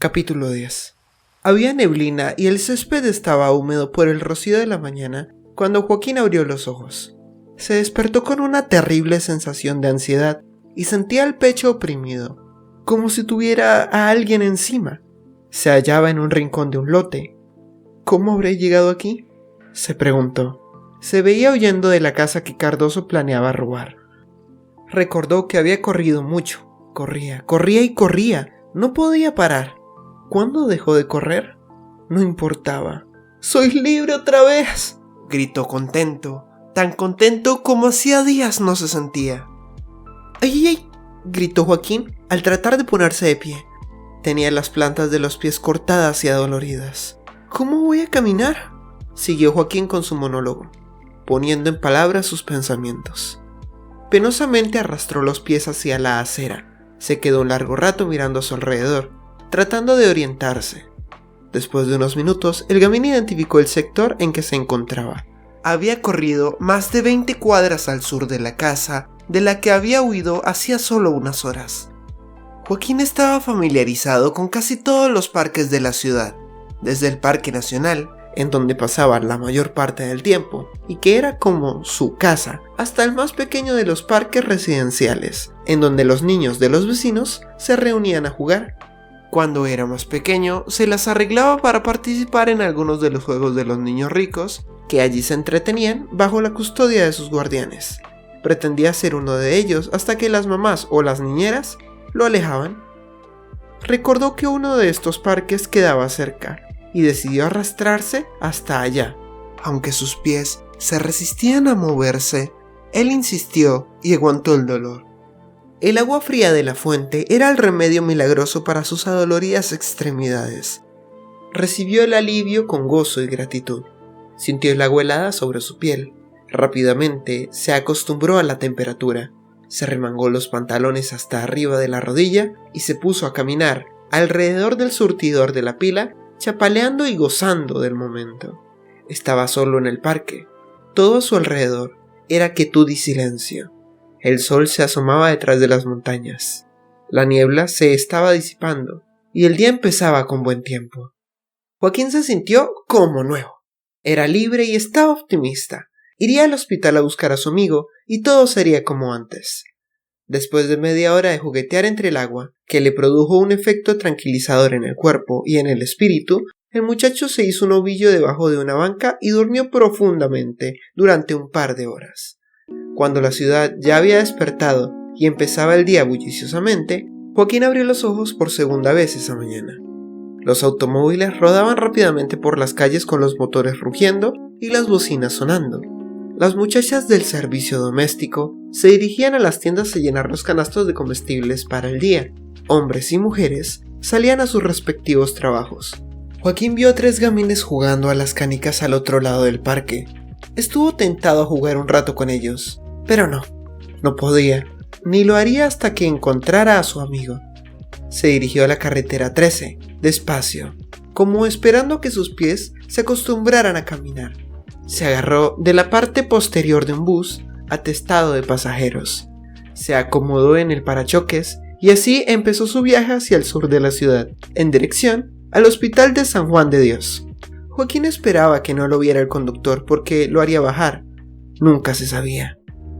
Capítulo 10. Había neblina y el césped estaba húmedo por el rocío de la mañana cuando Joaquín abrió los ojos. Se despertó con una terrible sensación de ansiedad y sentía el pecho oprimido, como si tuviera a alguien encima. Se hallaba en un rincón de un lote. ¿Cómo habré llegado aquí?, se preguntó. Se veía huyendo de la casa que Cardoso planeaba robar. Recordó que había corrido mucho. Corría y corría. No podía parar. ¿Cuándo dejó de correr? No importaba. ¡Soy libre otra vez!, gritó contento, tan contento como hacía días no se sentía. ¡Ay! Gritó Joaquín al tratar de ponerse de pie. Tenía las plantas de los pies cortadas y adoloridas. ¿Cómo voy a caminar?, siguió Joaquín con su monólogo, poniendo en palabras sus pensamientos. Penosamente arrastró los pies hacia la acera. Se quedó un largo rato mirando a su alrededor, tratando de orientarse. Después de unos minutos, el gamín identificó el sector en que se encontraba. Había corrido más de 20 cuadras al sur de la casa, de la que había huido hacía solo unas horas. Joaquín estaba familiarizado con casi todos los parques de la ciudad, desde el Parque Nacional, en donde pasaba la mayor parte del tiempo, y que era como su casa, hasta el más pequeño de los parques residenciales, en donde los niños de los vecinos se reunían a jugar. Cuando era más pequeño, se las arreglaba para participar en algunos de los juegos de los niños ricos, que allí se entretenían bajo la custodia de sus guardianes. Pretendía ser uno de ellos hasta que las mamás o las niñeras lo alejaban. Recordó que uno de estos parques quedaba cerca, y decidió arrastrarse hasta allá. Aunque sus pies se resistían a moverse, él insistió y aguantó el dolor. El agua fría de la fuente era el remedio milagroso para sus adoloridas extremidades. Recibió el alivio con gozo y gratitud. Sintió el agua helada sobre su piel. Rápidamente se acostumbró a la temperatura. Se remangó los pantalones hasta arriba de la rodilla y se puso a caminar alrededor del surtidor de la pila, chapaleando y gozando del momento. Estaba solo en el parque. Todo a su alrededor era quietud y silencio. El sol se asomaba detrás de las montañas. La niebla se estaba disipando y el día empezaba con buen tiempo. Joaquín se sintió como nuevo. Era libre y estaba optimista. Iría al hospital a buscar a su amigo y todo sería como antes. Después de media hora de juguetear entre el agua, que le produjo un efecto tranquilizador en el cuerpo y en el espíritu, el muchacho se hizo un ovillo debajo de una banca y durmió profundamente durante un par de horas. Cuando la ciudad ya había despertado y empezaba el día bulliciosamente, Joaquín abrió los ojos por segunda vez esa mañana. Los automóviles rodaban rápidamente por las calles con los motores rugiendo y las bocinas sonando. Las muchachas del servicio doméstico se dirigían a las tiendas a llenar los canastos de comestibles para el día. Hombres y mujeres salían a sus respectivos trabajos. Joaquín vio a 3 gamines jugando a las canicas al otro lado del parque. Estuvo tentado a jugar un rato con ellos, pero no podía, ni lo haría hasta que encontrara a su amigo. Se dirigió a la carretera 13, despacio, como esperando a que sus pies se acostumbraran a caminar. Se agarró de la parte posterior de un bus atestado de pasajeros. Se acomodó en el parachoques y así empezó su viaje hacia el sur de la ciudad, en dirección al Hospital de San Juan de Dios. Joaquín esperaba que no lo viera el conductor porque lo haría bajar. Nunca se sabía.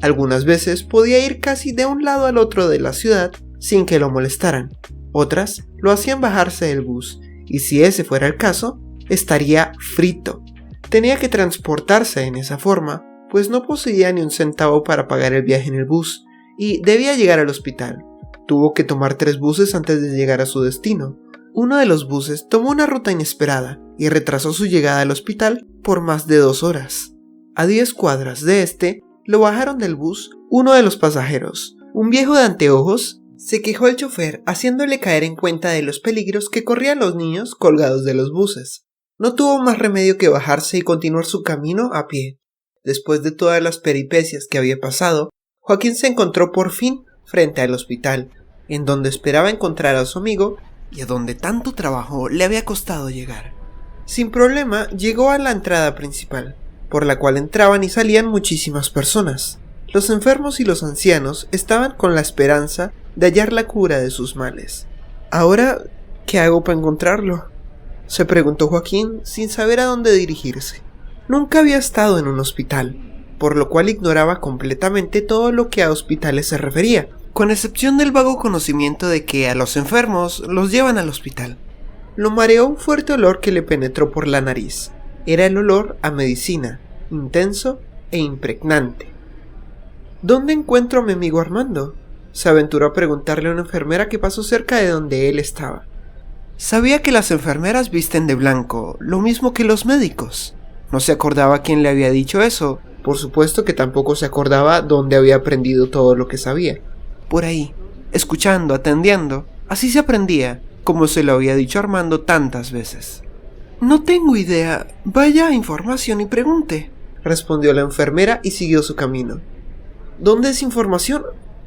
Algunas veces podía ir casi de un lado al otro de la ciudad sin que lo molestaran. Otras lo hacían bajarse del bus y si ese fuera el caso, estaría frito. Tenía que transportarse en esa forma, pues no poseía ni un centavo para pagar el viaje en el bus y debía llegar al hospital. Tuvo que tomar 3 buses antes de llegar a su destino. Uno de los buses tomó una ruta inesperada y retrasó su llegada al hospital por más de 2 horas. A 10 cuadras de este, lo bajaron del bus uno de los pasajeros. Un viejo de anteojos se quejó al chofer haciéndole caer en cuenta de los peligros que corrían los niños colgados de los buses. No tuvo más remedio que bajarse y continuar su camino a pie. Después de todas las peripecias que había pasado, Joaquín se encontró por fin frente al hospital, en donde esperaba encontrar a su amigo y a donde tanto trabajo le había costado llegar. Sin problema llegó a la entrada principal, por la cual entraban y salían muchísimas personas. Los enfermos y los ancianos estaban con la esperanza de hallar la cura de sus males. Ahora ¿Qué hago para encontrarlo?, se preguntó Joaquín sin saber a dónde dirigirse. Nunca había estado en un hospital, por lo cual ignoraba completamente todo lo que a hospitales se refería, con excepción del vago conocimiento de que a los enfermos los llevan al hospital. Lo mareó un fuerte olor que le penetró por la nariz. Era el olor a medicina, intenso e impregnante. ¿Dónde encuentro a mi amigo Armando?, se aventuró a preguntarle a una enfermera que pasó cerca de donde él estaba. Sabía que las enfermeras visten de blanco, lo mismo que los médicos. No se acordaba quién le había dicho eso. Por supuesto que tampoco se acordaba dónde había aprendido todo lo que sabía. Por ahí, escuchando, atendiendo. Así se aprendía, como se lo había dicho Armando tantas veces. No tengo idea. Vaya a información y pregunte, respondió la enfermera y siguió su camino. ¿Dónde es información?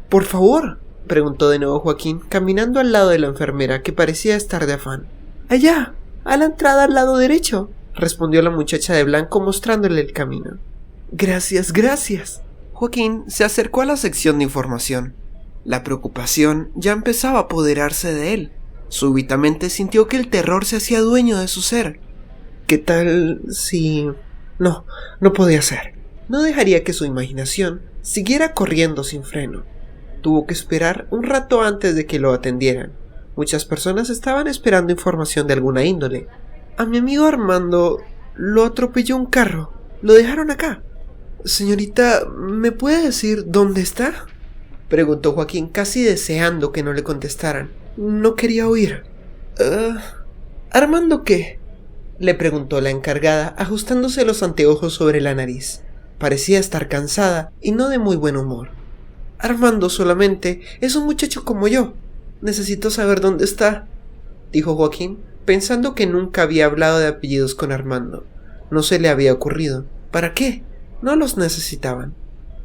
Por favor, preguntó de nuevo Joaquín, caminando al lado de la enfermera, que parecía estar de afán. Allá, a la entrada al lado derecho, respondió la muchacha de blanco mostrándole el camino. Gracias, gracias. Joaquín se acercó a la sección de información. La preocupación ya empezaba a apoderarse de él. Súbitamente sintió que el terror se hacía dueño de su ser. ¿Qué tal si...? No podía ser. No dejaría que su imaginación siguiera corriendo sin freno. Tuvo que esperar un rato antes de que lo atendieran. Muchas personas estaban esperando información de alguna índole. A mi amigo Armando lo atropelló un carro. Lo dejaron acá. Señorita, ¿me puede decir dónde está?, preguntó Joaquín, casi deseando que no le contestaran. No quería oír. ¿Armando qué?, le preguntó la encargada, ajustándose los anteojos sobre la nariz. Parecía estar cansada y no de muy buen humor. Armando solamente es un muchacho como yo. Necesito saber dónde está, dijo Joaquín, pensando que nunca había hablado de apellidos con Armando. No se le había ocurrido. ¿Para qué? No los necesitaban.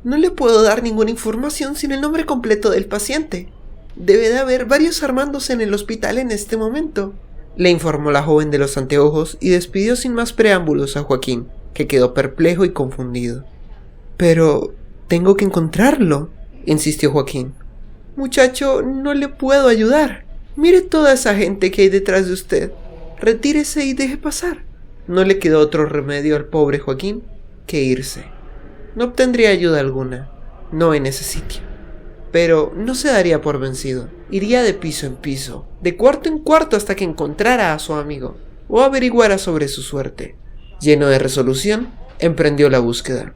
No le puedo dar ninguna información sin el nombre completo del paciente. Debe de haber varios Armandos en el hospital en este momento, le informó la joven de los anteojos y despidió sin más preámbulos a Joaquín, que quedó perplejo y confundido. Pero tengo que encontrarlo, insistió Joaquín. Muchacho, no le puedo ayudar. Mire toda esa gente que hay detrás de usted. Retírese y deje pasar. No le quedó otro remedio al pobre Joaquín que irse. No obtendría ayuda alguna, no en ese sitio. Pero no se daría por vencido. Iría de piso en piso, de cuarto en cuarto hasta que encontrara a su amigo o averiguara sobre su suerte. Lleno de resolución, emprendió la búsqueda.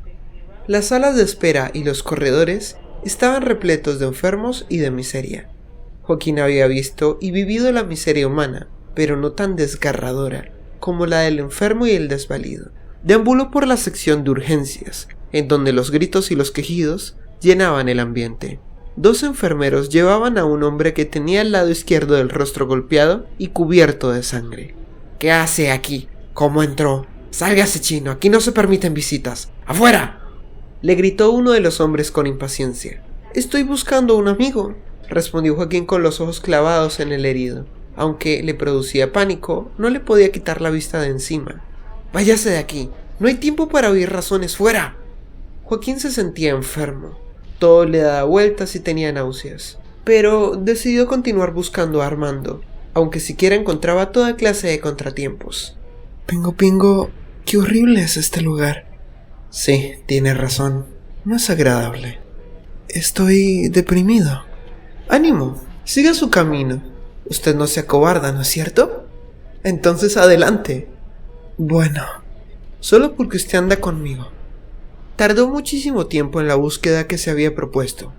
Las salas de espera y los corredores estaban repletos de enfermos y de miseria. Joaquín había visto y vivido la miseria humana, pero no tan desgarradora como la del enfermo y el desvalido. Deambuló por la sección de urgencias, en donde los gritos y los quejidos llenaban el ambiente. 2 enfermeros llevaban a un hombre que tenía el lado izquierdo del rostro golpeado y cubierto de sangre. ¿Qué hace aquí? ¿Cómo entró? ¡Sálgase, chino! ¡Aquí no se permiten visitas! ¡Afuera!, le gritó uno de los hombres con impaciencia. Estoy buscando a un amigo, respondió Joaquín con los ojos clavados en el herido. Aunque le producía pánico, no le podía quitar la vista de encima. Váyase de aquí, no hay tiempo para oír razones, ¡fuera! Joaquín se sentía enfermo. Todo le daba vueltas y tenía náuseas. Pero decidió continuar buscando a Armando, aunque siquiera encontraba toda clase de contratiempos. Pingo, qué horrible es este lugar. Sí, tiene razón. No es agradable. Estoy deprimido. Ánimo, siga su camino. Usted no se acobarda, ¿no es cierto? Entonces adelante. Bueno, solo porque usted anda conmigo. Tardó muchísimo tiempo en la búsqueda que se había propuesto.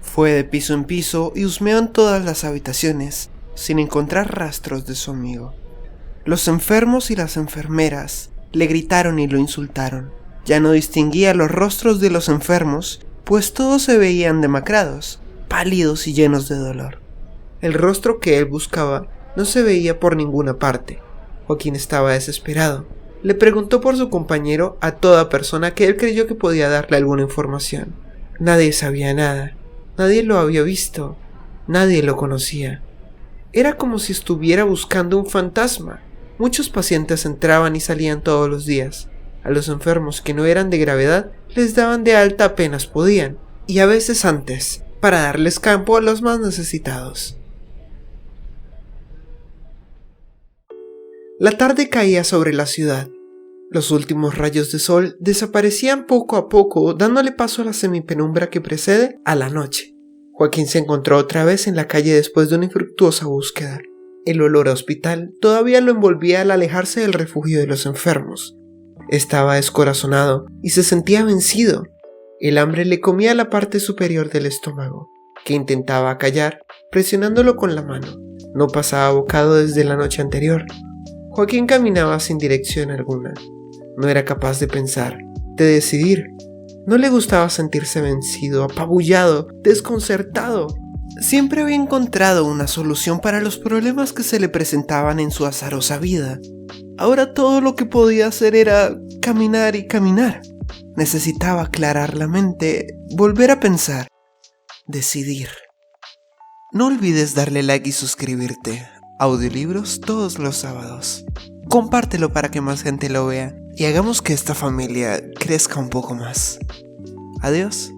Fue de piso en piso y husmeó en todas las habitaciones, sin encontrar rastros de su amigo. Los enfermos y las enfermeras le gritaron y lo insultaron. Ya no distinguía los rostros de los enfermos, pues todos se veían demacrados, pálidos y llenos de dolor. El rostro que él buscaba no se veía por ninguna parte. Joaquín estaba desesperado. Le preguntó por su compañero a toda persona que él creyó que podía darle alguna información. Nadie sabía nada. Nadie lo había visto. Nadie lo conocía. Era como si estuviera buscando un fantasma. Muchos pacientes entraban y salían todos los días. A los enfermos que no eran de gravedad les daban de alta apenas podían, y a veces antes, para darles campo a los más necesitados. La tarde caía sobre la ciudad. Los últimos rayos de sol desaparecían poco a poco, dándole paso a la semipenumbra que precede a la noche. Joaquín se encontró otra vez en la calle después de una infructuosa búsqueda. El olor a hospital todavía lo envolvía al alejarse del refugio de los enfermos. Estaba descorazonado y se sentía vencido. El hambre le comía la parte superior del estómago, que intentaba acallar, presionándolo con la mano. No pasaba bocado desde la noche anterior. Joaquín caminaba sin dirección alguna. No era capaz de pensar, de decidir. No le gustaba sentirse vencido, apabullado, desconcertado. Siempre había encontrado una solución para los problemas que se le presentaban en su azarosa vida. Ahora todo lo que podía hacer era caminar y caminar. Necesitaba aclarar la mente, volver a pensar, decidir. No olvides darle like y suscribirte. Audiolibros todos los sábados. Compártelo para que más gente lo vea y hagamos que esta familia crezca un poco más. Adiós.